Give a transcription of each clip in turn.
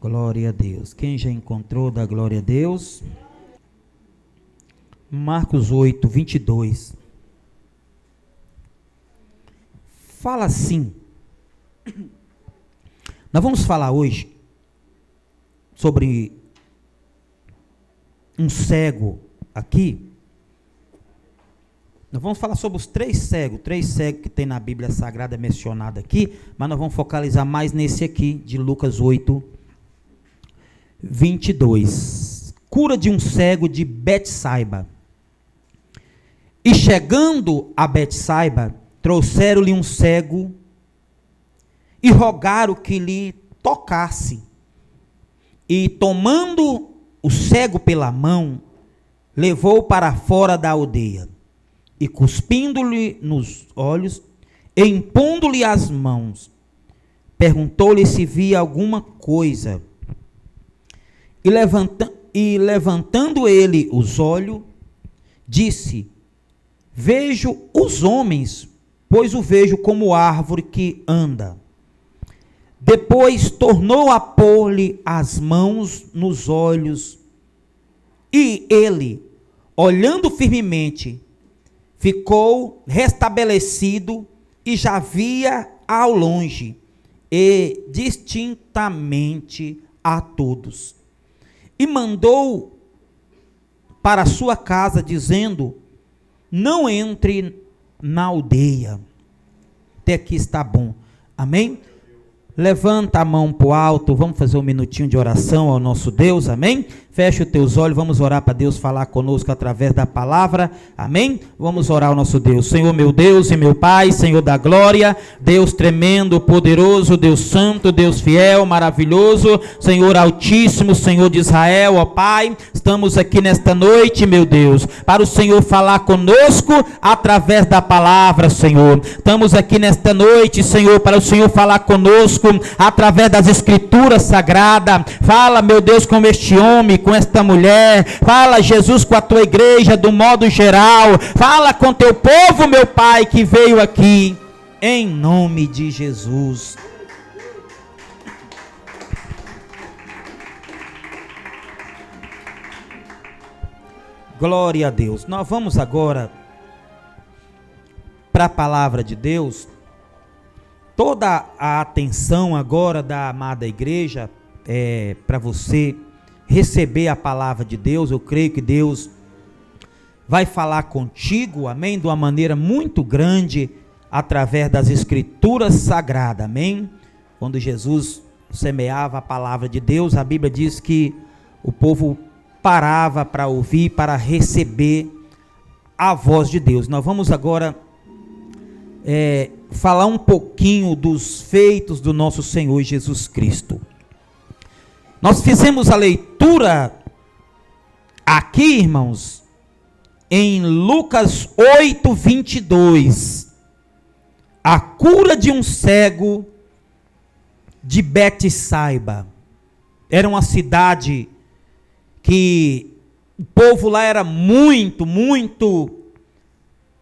Glória a Deus. Quem já encontrou, dá glória a Deus. Marcos 8, 22. Fala assim. Nós vamos falar hoje sobre um cego aqui. Nós vamos falar sobre os três cegos que tem na Bíblia Sagrada mencionado aqui, mas nós vamos focalizar mais nesse aqui, de Lucas 8, 22. Cura de um cego de Betsaiba. E chegando a Betsaiba, trouxeram-lhe um cego e rogaram que lhe tocasse. E tomando o cego pela mão, levou para fora da aldeia. E cuspindo-lhe nos olhos, e impondo-lhe as mãos, perguntou-lhe se via alguma coisa. E levantando ele os olhos, disse: vejo os homens, pois o vejo como árvore que anda. Depois tornou a pôr-lhe as mãos nos olhos, e ele, olhando firmemente, ficou restabelecido e já via ao longe e distintamente a todos. E mandou para sua casa, dizendo: não entre na aldeia. Até aqui está bom. Amém? Levanta a mão para o alto, vamos fazer um minutinho de oração ao nosso Deus, amém? Fecha os teus olhos, vamos orar para Deus falar conosco através da palavra, amém? Vamos orar ao nosso Deus. Senhor meu Deus e meu Pai, Senhor da glória, Deus tremendo, poderoso, Deus santo, Deus fiel, maravilhoso, Senhor altíssimo, Senhor de Israel, ó Pai, estamos aqui nesta noite, meu Deus, para o Senhor falar conosco através da palavra, Senhor. Estamos aqui nesta noite, Senhor, para o Senhor falar conosco através das escrituras sagradas. Fala, meu Deus, com este homem, com esta mulher. Fala, Jesus, com a tua igreja do modo geral. Fala com teu povo, meu Pai, que veio aqui em nome de Jesus. Glória a Deus. Nós vamos agora para a palavra de Deus. Toda a atenção agora da amada igreja é para você receber a palavra de Deus. Eu creio que Deus vai falar contigo, amém, de uma maneira muito grande, através das escrituras sagradas, amém. Quando Jesus semeava a palavra de Deus, a Bíblia diz que o povo parava para ouvir, para receber a voz de Deus. Nós vamos agora falar um pouquinho dos feitos do nosso Senhor Jesus Cristo. Nós fizemos a leitura aqui, irmãos, em Lucas 8, 22, a cura de um cego de Betsaiba. Era uma cidade que o povo lá era muito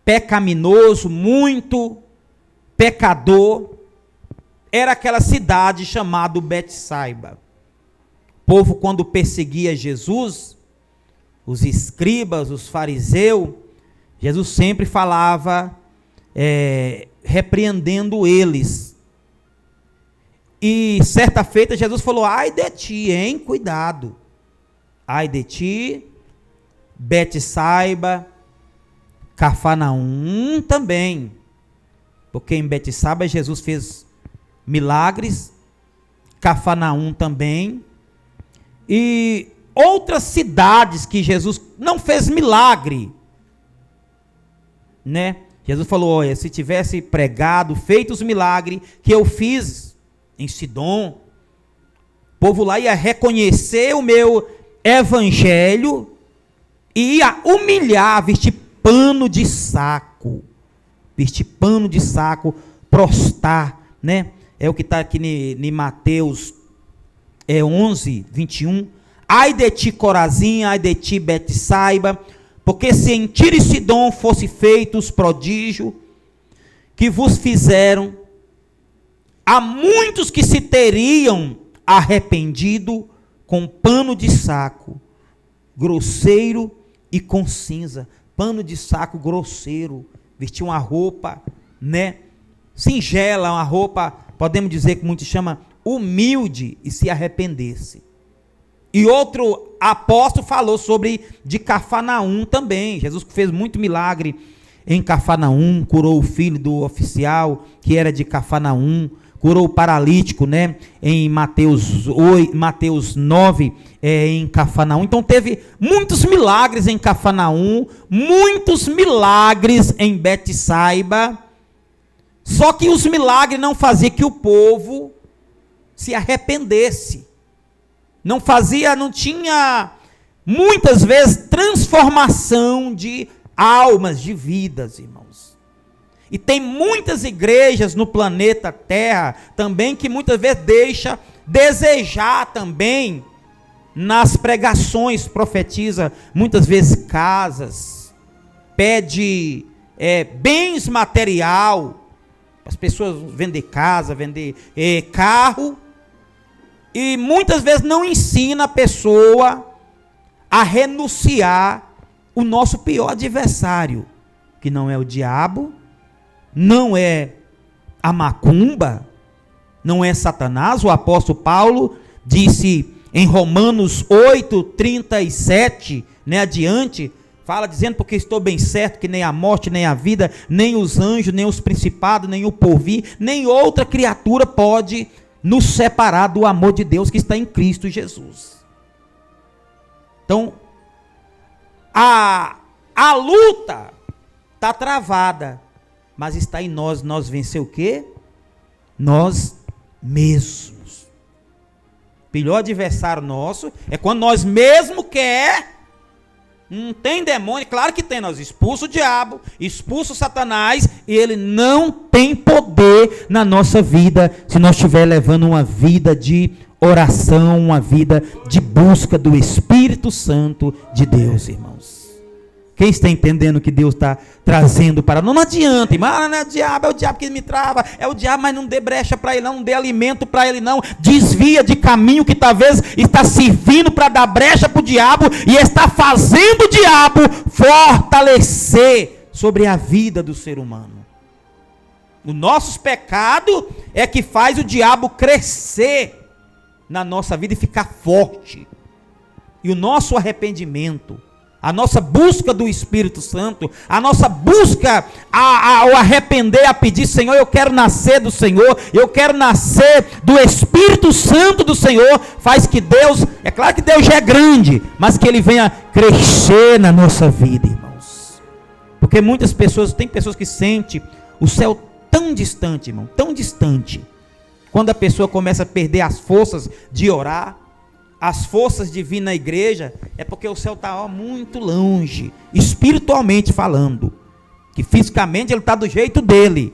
pecaminoso, muito pecador. Era aquela cidade chamada Betsaiba. O povo, quando perseguia Jesus, os escribas, os fariseus, Jesus sempre falava, repreendendo eles. E certa feita Jesus falou: ai de ti, hein, cuidado. Ai de ti, Betsaiba, Cafarnaum também. Porque em Betsaiba Jesus fez milagres, Cafarnaum também, e outras cidades que Jesus não fez milagre, né? Jesus falou: olha, se tivesse pregado, feito os milagres que eu fiz em Sidom, o povo lá ia reconhecer o meu evangelho e ia humilhar, vestir pano de saco, prostrar, né? É o que está aqui em Mateus 11, 21. Ai de ti, Corazim, ai de ti, Betsaiba, porque se em Tiro e Sidom fosse feitos prodígios que vos fizeram, há muitos que se teriam arrependido, com pano de saco, grosseiro e com cinza. Pano de saco grosseiro, vestia uma roupa, né, singela, uma roupa, podemos dizer que muitos chamam humilde, e se arrependesse. E outro apóstolo falou sobre de Cafarnaum também. Jesus fez muito milagre em Cafarnaum, curou o filho do oficial que era de Cafarnaum, curou o paralítico, né, em Mateus 9, em Cafarnaum. Então teve muitos milagres em Cafarnaum, muitos milagres em Betsaiba. Só que os milagres não faziam que o povo se arrependesse. Não tinha muitas vezes transformação de almas, de vidas, irmãos. E tem muitas igrejas no planeta Terra também que muitas vezes deixa desejar também nas pregações, profetiza muitas vezes casas, pede bens material, as pessoas vender casa, vender carro, e muitas vezes não ensina a pessoa a renunciar o nosso pior adversário, que não é o diabo, não é a macumba, não é Satanás. O apóstolo Paulo disse em Romanos 8:37, né, adiante, fala dizendo: porque estou bem certo que nem a morte, nem a vida, nem os anjos, nem os principados, nem o porvir, nem outra criatura pode nos separar do amor de Deus que está em Cristo Jesus. Então, a luta está travada, mas está em nós vencer o quê? Nós mesmos. O pior adversário nosso é quando nós mesmos não tem demônio, claro que tem, nós expulsa o diabo, expulsa o Satanás, e ele não tem poder na nossa vida, se nós estiver levando uma vida de oração, uma vida de busca do Espírito Santo de Deus, irmãos. Quem está entendendo o que Deus está trazendo para nós? Não adianta, irmão, não é o diabo que me trava, é o diabo, mas não dê brecha para ele não dê alimento para ele não, desvia de caminho que talvez está servindo para dar brecha para o diabo, e está fazendo o diabo fortalecer sobre a vida do ser humano. O nosso pecado é que faz o diabo crescer na nossa vida e ficar forte, e o nosso arrependimento, a nossa busca do Espírito Santo, a nossa busca ao arrepender, a pedir: Senhor, eu quero nascer do Senhor, eu quero nascer do Espírito Santo do Senhor, faz que Deus, é claro que Deus já é grande, mas que Ele venha crescer na nossa vida, irmãos. Porque muitas pessoas, tem pessoas que sentem o céu tão distante, irmão, tão distante. Quando a pessoa começa a perder as forças de orar, as forças de vir na igreja, é porque o céu está muito longe, espiritualmente falando, que fisicamente ele está do jeito dele,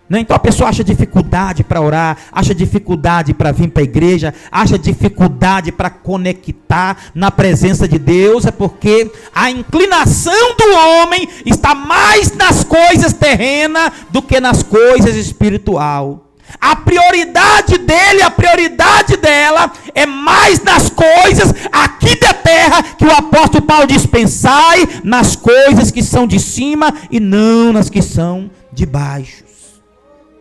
né? Então a pessoa acha dificuldade para orar, acha dificuldade para vir para a igreja, acha dificuldade para conectar na presença de Deus, é porque a inclinação do homem está mais nas coisas terrenas do que nas coisas espirituais. A prioridade dele, a prioridade dela é mais nas coisas aqui da terra, que o apóstolo Paulo diz: pensai nas coisas que são de cima e não nas que são de baixo.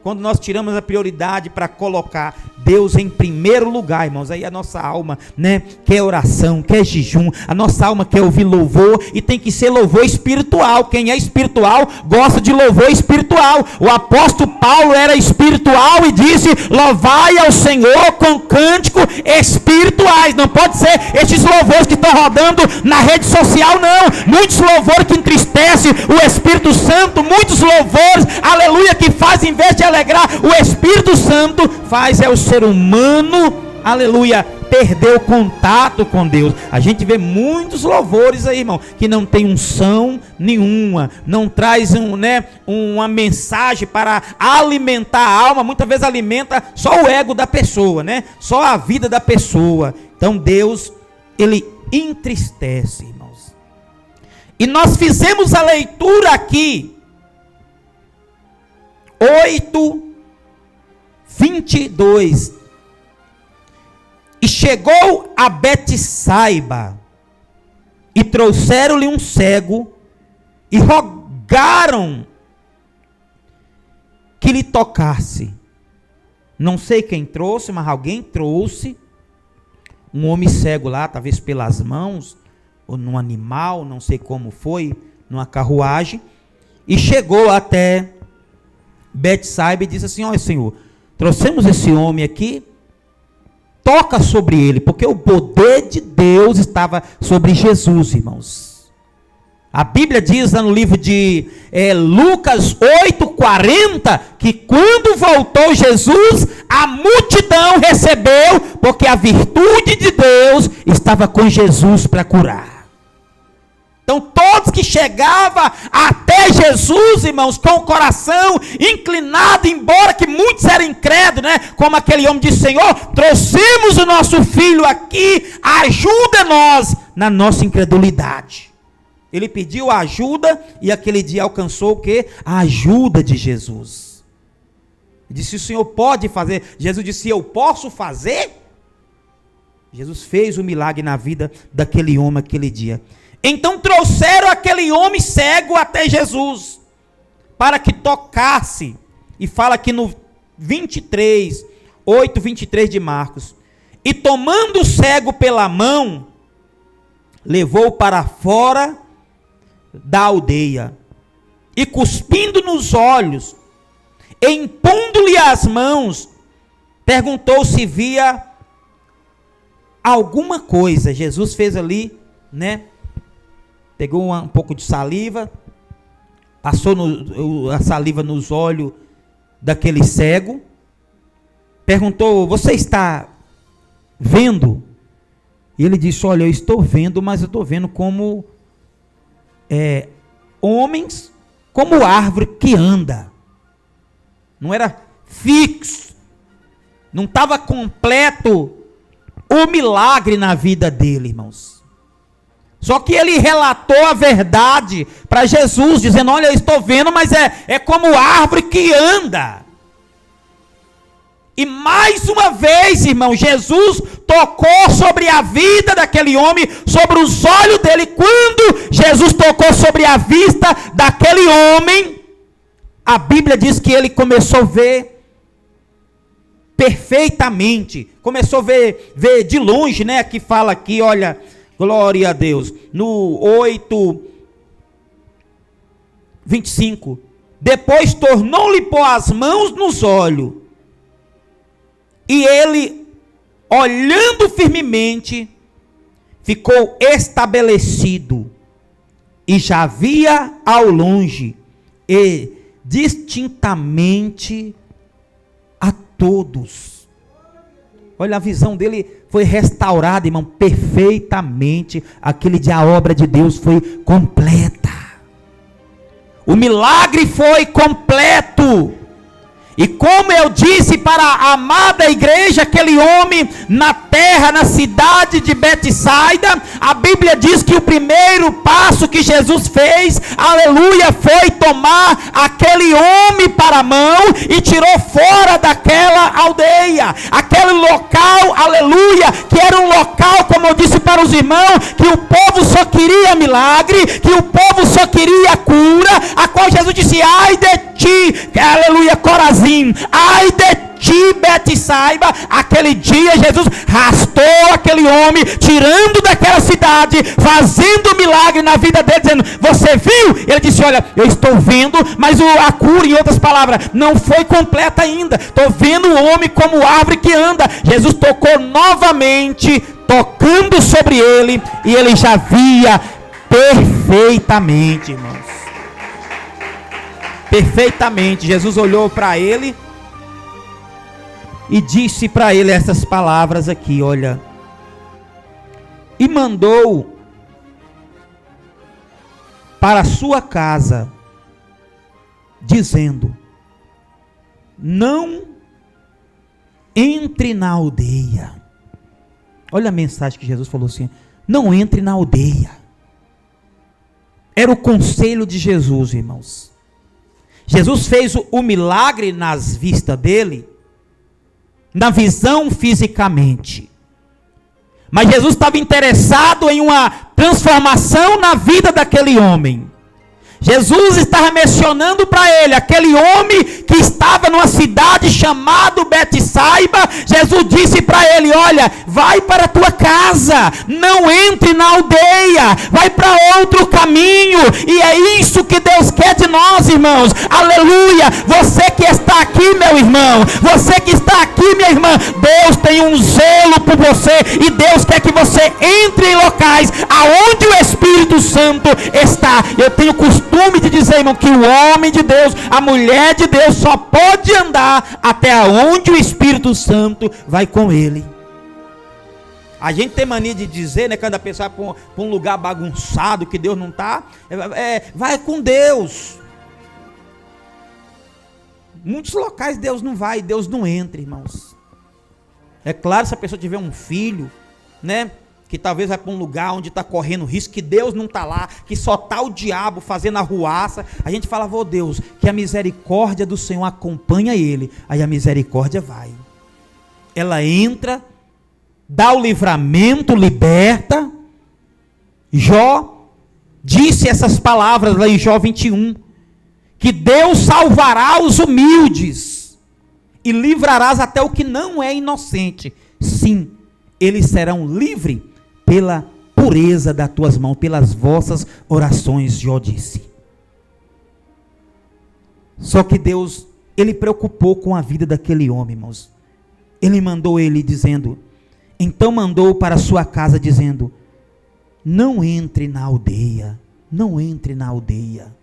Quando nós tiramos a prioridade para colocar Deus em primeiro lugar, irmãos, aí a nossa alma, né, quer oração, quer jejum, a nossa alma quer ouvir louvor, e tem que ser louvor espiritual. Quem é espiritual gosta de louvor espiritual. O apóstolo Paulo era espiritual e disse: louvai ao Senhor com cânticos espirituais. Não pode ser estes louvores que estão rodando na rede social, não. Muitos louvores que entristecem o Espírito Santo, muitos louvores, aleluia, que fazem, em vez de alegrar o Espírito Santo, faz o ser humano, aleluia, perder o contato com Deus. A gente vê muitos louvores aí, irmão, que não tem unção nenhuma, não traz uma mensagem para alimentar a alma. Muitas vezes alimenta só o ego da pessoa, né? Só a vida da pessoa. Então Deus, Ele entristece, irmãos. E nós fizemos a leitura aqui 8:22. E chegou a Betsaida, e trouxeram-lhe um cego, e rogaram que lhe tocasse. Não sei quem trouxe, mas alguém trouxe um homem cego lá, talvez pelas mãos, ou num animal, não sei como foi, numa carruagem, e chegou até Betsaida e disse assim: olha, Senhor, trouxemos esse homem aqui, toca sobre ele, porque o poder de Deus estava sobre Jesus, irmãos. A Bíblia diz no livro de Lucas 8:40, que quando voltou Jesus, a multidão recebeu, porque a virtude de Deus estava com Jesus para curar. Então todos que chegavam até Jesus, irmãos, com o coração inclinado, embora que muitos eram incrédulos, né? Como aquele homem disse: Senhor, trouxemos o nosso filho aqui, ajuda-nos na nossa incredulidade. Ele pediu ajuda e aquele dia alcançou o quê? A ajuda de Jesus. Ele disse: o Senhor pode fazer. Jesus disse: eu posso fazer? Jesus fez o milagre na vida daquele homem aquele dia. Então trouxeram aquele homem cego até Jesus, para que tocasse. E fala aqui no 8:23 de Marcos. E tomando o cego pela mão, levou para fora da aldeia, e cuspindo nos olhos, e impondo-lhe as mãos, perguntou se via alguma coisa. Jesus fez ali, né? Pegou um pouco de saliva, passou a saliva nos olhos daquele cego, perguntou: você está vendo? E ele disse: olha, eu estou vendo, mas eu estou vendo como homens, como árvore que anda. Não era fixo, não estava completo o milagre na vida dele, irmãos. Só que ele relatou a verdade para Jesus, dizendo: olha, eu estou vendo, mas é como árvore que anda. E mais uma vez, irmão, Jesus tocou sobre a vida daquele homem, sobre os olhos dele. Quando Jesus tocou sobre a vista daquele homem, a Bíblia diz que ele começou a ver perfeitamente. Começou a ver de longe, né? Que fala aqui, olha, glória a Deus. No 8:25. Depois tornou-lhe pôr as mãos nos olhos. E ele, olhando firmemente, ficou estabelecido. E já via ao longe e distintamente a todos. Olha, a visão dele foi restaurada, irmão, perfeitamente. Aquele dia a obra de Deus foi completa. O milagre foi completo. E como eu disse para a amada igreja, aquele homem na terra, na cidade de Betsaida, a Bíblia diz que o primeiro passo que Jesus fez, aleluia, foi tomar aquele homem para a mão e tirou fora daquela aldeia, aquele local, aleluia, que era um local, como eu disse para os irmãos, que o povo só queria milagre, que o povo só queria cura, a qual Jesus disse: ai de ti, aleluia, Corazim, ai de ti, Betsaida. Aquele dia Jesus arrastou aquele homem, tirando daquela cidade, fazendo milagre na vida dele, dizendo: você viu? Ele disse: olha, eu estou vendo, mas a cura, em outras palavras, não foi completa ainda. Estou vendo o homem como árvore que anda. Jesus tocou novamente, tocando sobre ele, e ele já via perfeitamente, irmãos. Perfeitamente. Jesus olhou para ele e disse para ele essas palavras aqui, olha: e mandou para a sua casa, dizendo: não entre na aldeia. Olha a mensagem que Jesus falou assim: não entre na aldeia. Era o conselho de Jesus, irmãos. Jesus fez o milagre nas vistas dele, na visão fisicamente. Mas Jesus estava interessado em uma transformação na vida daquele homem. Jesus estava mencionando para ele, aquele homem que estava numa cidade chamada Betsaiba. Jesus disse para ele: olha, vai para a tua casa, não entre na aldeia, vai para outro caminho. E é isso que Deus quer de nós, irmãos. Aleluia. Você que está aqui, meu irmão, você que está aqui, minha irmã, Deus tem um zelo por você, e Deus quer que você entre em locais aonde o Espírito Santo está. Eu tenho costume de dizer, irmão, que o homem de Deus, a mulher de Deus, só pode andar até onde o Espírito Santo vai com ele. A gente tem mania de dizer, né, quando a pessoa vai para um lugar bagunçado, que Deus não está, vai com Deus. Muitos locais Deus não vai, Deus não entra, irmãos. É claro, se a pessoa tiver um filho, né, que talvez vai para um lugar onde está correndo risco, que Deus não está lá, que só está o diabo fazendo arruaça, a gente fala: ô Deus, que a misericórdia do Senhor acompanha ele. Aí a misericórdia vai, ela entra, dá o livramento, liberta. Jó disse essas palavras lá em Jó 21, que Deus salvará os humildes e livrarás até o que não é inocente. Sim, eles serão livres pela pureza das tuas mãos, pelas vossas orações, Jó disse. Só que Deus, ele preocupou com a vida daquele homem, irmãos. Ele mandou ele dizendo, então mandou para sua casa dizendo: não entre na aldeia, não entre na aldeia.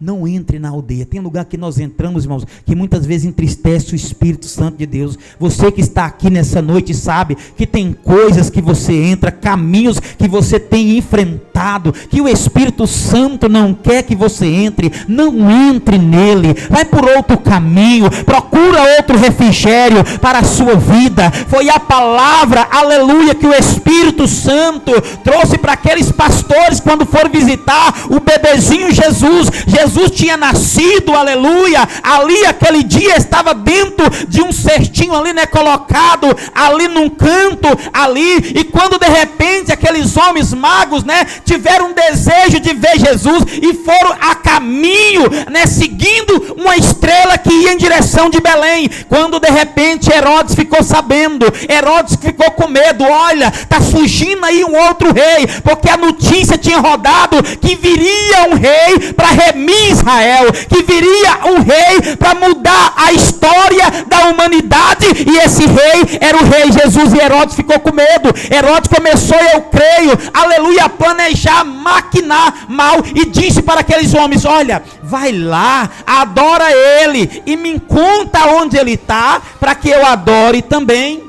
Não entre na aldeia. Tem lugar que nós entramos, irmãos, que muitas vezes entristece o Espírito Santo de Deus. Você que está aqui nessa noite sabe que tem coisas que você entra, caminhos que você tem enfrentado, que o Espírito Santo não quer que você entre. Não entre nele. Vai por outro caminho. Procura outro refrigério para a sua vida. Foi a palavra, aleluia, que o Espírito Santo trouxe para aqueles pastores quando foram visitar o bebezinho Jesus. Jesus tinha nascido, aleluia, ali aquele dia estava dentro de um cestinho ali, né, colocado ali num canto ali, e quando de repente aqueles homens magos, né, tiveram um desejo de ver Jesus e foram a caminho, né, seguindo uma estrela que ia em direção de Belém, quando de repente Herodes ficou sabendo, Herodes ficou com medo. Olha, está surgindo aí um outro rei, porque a notícia tinha rodado que viria um rei para remir Israel, que viria um rei para mudar a história da humanidade, e esse rei era o rei Jesus, e Herodes ficou com medo. Herodes começou, eu creio, aleluia, a planejar, maquinar mal, e disse para aqueles homens: olha, vai lá, adora ele, e me conta onde ele está, para que eu adore também.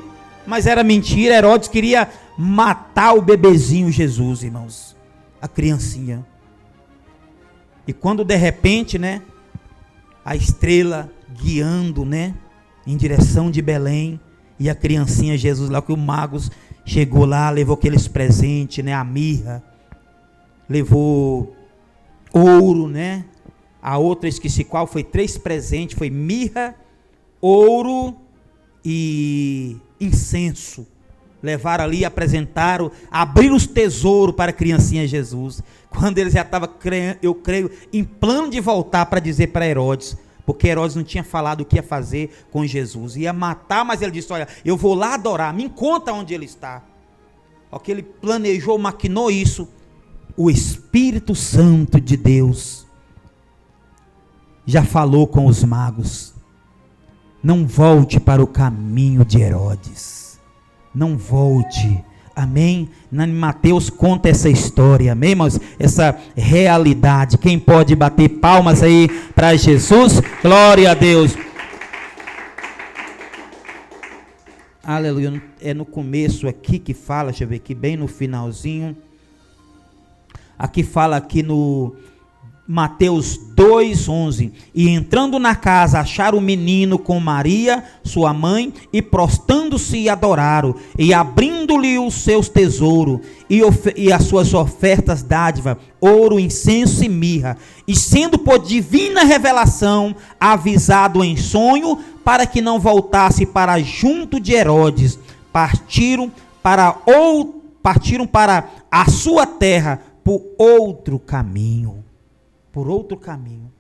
Mas era mentira. Herodes queria matar o bebezinho Jesus, irmãos, a criancinha. E quando de repente, né, a estrela guiando, né, em direção de Belém, e a criancinha Jesus lá, que o magos chegou lá, levou aqueles presentes, né, a mirra, levou ouro, né, a outra esqueci qual, foi 3 presentes, foi mirra, ouro e incenso. Levaram ali, apresentaram, abriram os tesouros para a criancinha Jesus. Quando ele já estava, eu creio, em plano de voltar para dizer para Herodes, porque Herodes não tinha falado o que ia fazer com Jesus, ia matar, mas ele disse: olha, eu vou lá adorar, me conta onde ele está. Ó, que ele planejou, maquinou isso, o Espírito Santo de Deus já falou com os magos: não volte para o caminho de Herodes. Não volte, amém? Mateus conta essa história, amém, irmãos? Essa realidade. Quem pode bater palmas aí para Jesus? Glória a Deus. Aleluia. É no começo aqui que fala, deixa eu ver aqui, bem no finalzinho. Aqui fala aqui no Mateus 2:11, e entrando na casa acharam o menino com Maria, sua mãe, e prostrando-se adoraram, e abrindo-lhe os seus tesouros, e as suas ofertas dádiva, ouro, incenso e mirra, e sendo por divina revelação avisado em sonho, para que não voltasse para junto de Herodes, partiram para partiram para a sua terra por outro caminho. Por outro caminho.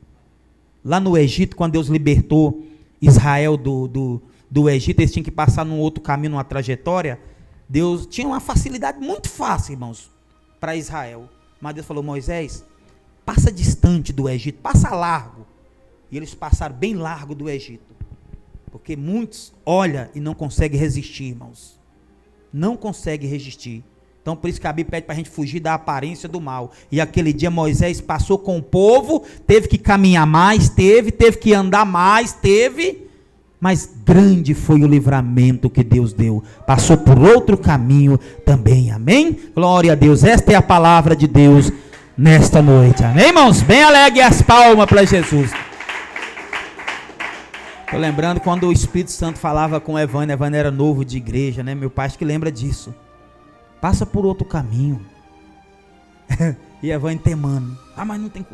Lá no Egito, quando Deus libertou Israel do Egito, eles tinham que passar num outro caminho, numa trajetória. Deus tinha uma facilidade muito fácil, irmãos, para Israel. Mas Deus falou: Moisés, passa distante do Egito, passa largo. E eles passaram bem largo do Egito. Porque muitos olham e não conseguem resistir, irmãos. Não conseguem resistir. Então por isso que a Bíblia pede para a gente fugir da aparência do mal. E aquele dia Moisés passou com o povo, teve que caminhar mais, teve que andar mais, mas grande foi o livramento que Deus deu. Passou por outro caminho também, amém? Glória a Deus, esta é a palavra de Deus nesta noite, amém, irmãos? Bem alegre as palmas para Jesus. Estou lembrando quando o Espírito Santo falava com Evânia era novo de igreja, né? Meu pai acho que lembra disso. Passa por outro caminho. E Evânia temando. Mas não tem,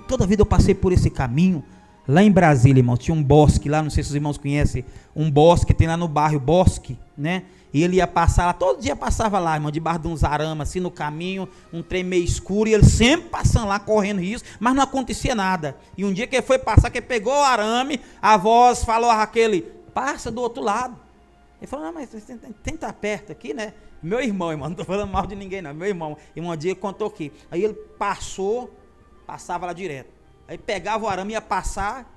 toda vida eu passei por esse caminho. Lá em Brasília, irmão, tinha um bosque lá, não sei se os irmãos conhecem, um bosque, tem lá no bairro Bosque, né? E ele ia passar lá, todo dia passava lá, irmão, debaixo de uns arames, assim no caminho, um trem meio escuro, e ele sempre passando lá, correndo risco, mas não acontecia nada. E um dia que ele foi passar, que ele pegou o arame, a voz falou a Raquel: passa do outro lado. Ele falou: não, mas tem que estar perto aqui, né? Meu irmão, não estou falando mal de ninguém não, meu irmão, e um dia ele contou aqui, aí ele passava lá direto. Aí pegava o arame e ia passar,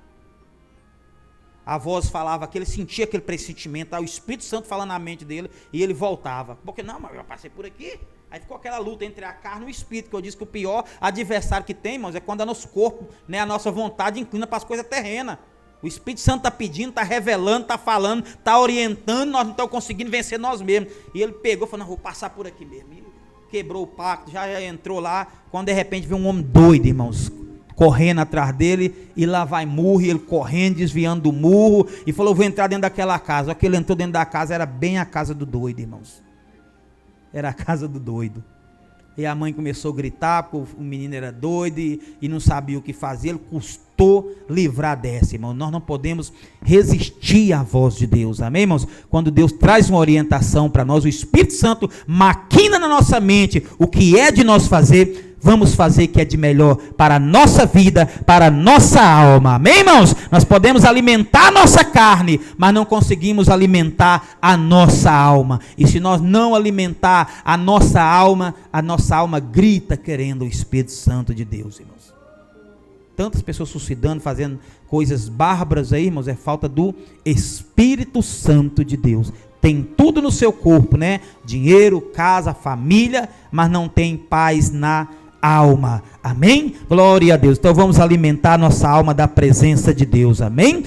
a voz falava que ele sentia aquele pressentimento, o Espírito Santo falando na mente dele, e ele voltava. Porque não, mas eu passei por aqui. Aí ficou aquela luta entre a carne e o espírito, que eu disse que o pior adversário que tem, irmãos, é quando o nosso corpo, né, a nossa vontade inclina para as coisas terrenas. O Espírito Santo está pedindo, está revelando, está falando, está orientando, nós não estamos conseguindo vencer nós mesmos. E ele pegou e falou: não, vou passar por aqui mesmo. E quebrou o pacto, já entrou lá, quando de repente veio um homem doido, irmãos, correndo atrás dele, e lá vai murro, e ele correndo, desviando do murro, e falou: vou entrar dentro daquela casa. Só que ele entrou dentro da casa, era bem a casa do doido, irmãos. Era a casa do doido. E a mãe começou a gritar, porque o menino era doido, e não sabia o que fazer. Ele custou livrar dessa, irmão. Nós não podemos resistir à voz de Deus, amém, irmãos? Quando Deus traz uma orientação para nós, o Espírito Santo maquina na nossa mente o que é de nós fazer. Vamos fazer o que é de melhor para a nossa vida, para a nossa alma. Amém, irmãos? Nós podemos alimentar a nossa carne, mas não conseguimos alimentar a nossa alma. E se nós não alimentar a nossa alma grita querendo o Espírito Santo de Deus, irmãos. Tantas pessoas suicidando, fazendo coisas bárbaras aí, irmãos, é falta do Espírito Santo de Deus. Tem tudo no seu corpo, né? Dinheiro, casa, família, mas não tem paz na alma, amém? Glória a Deus. Então vamos alimentar nossa alma da presença de Deus, amém?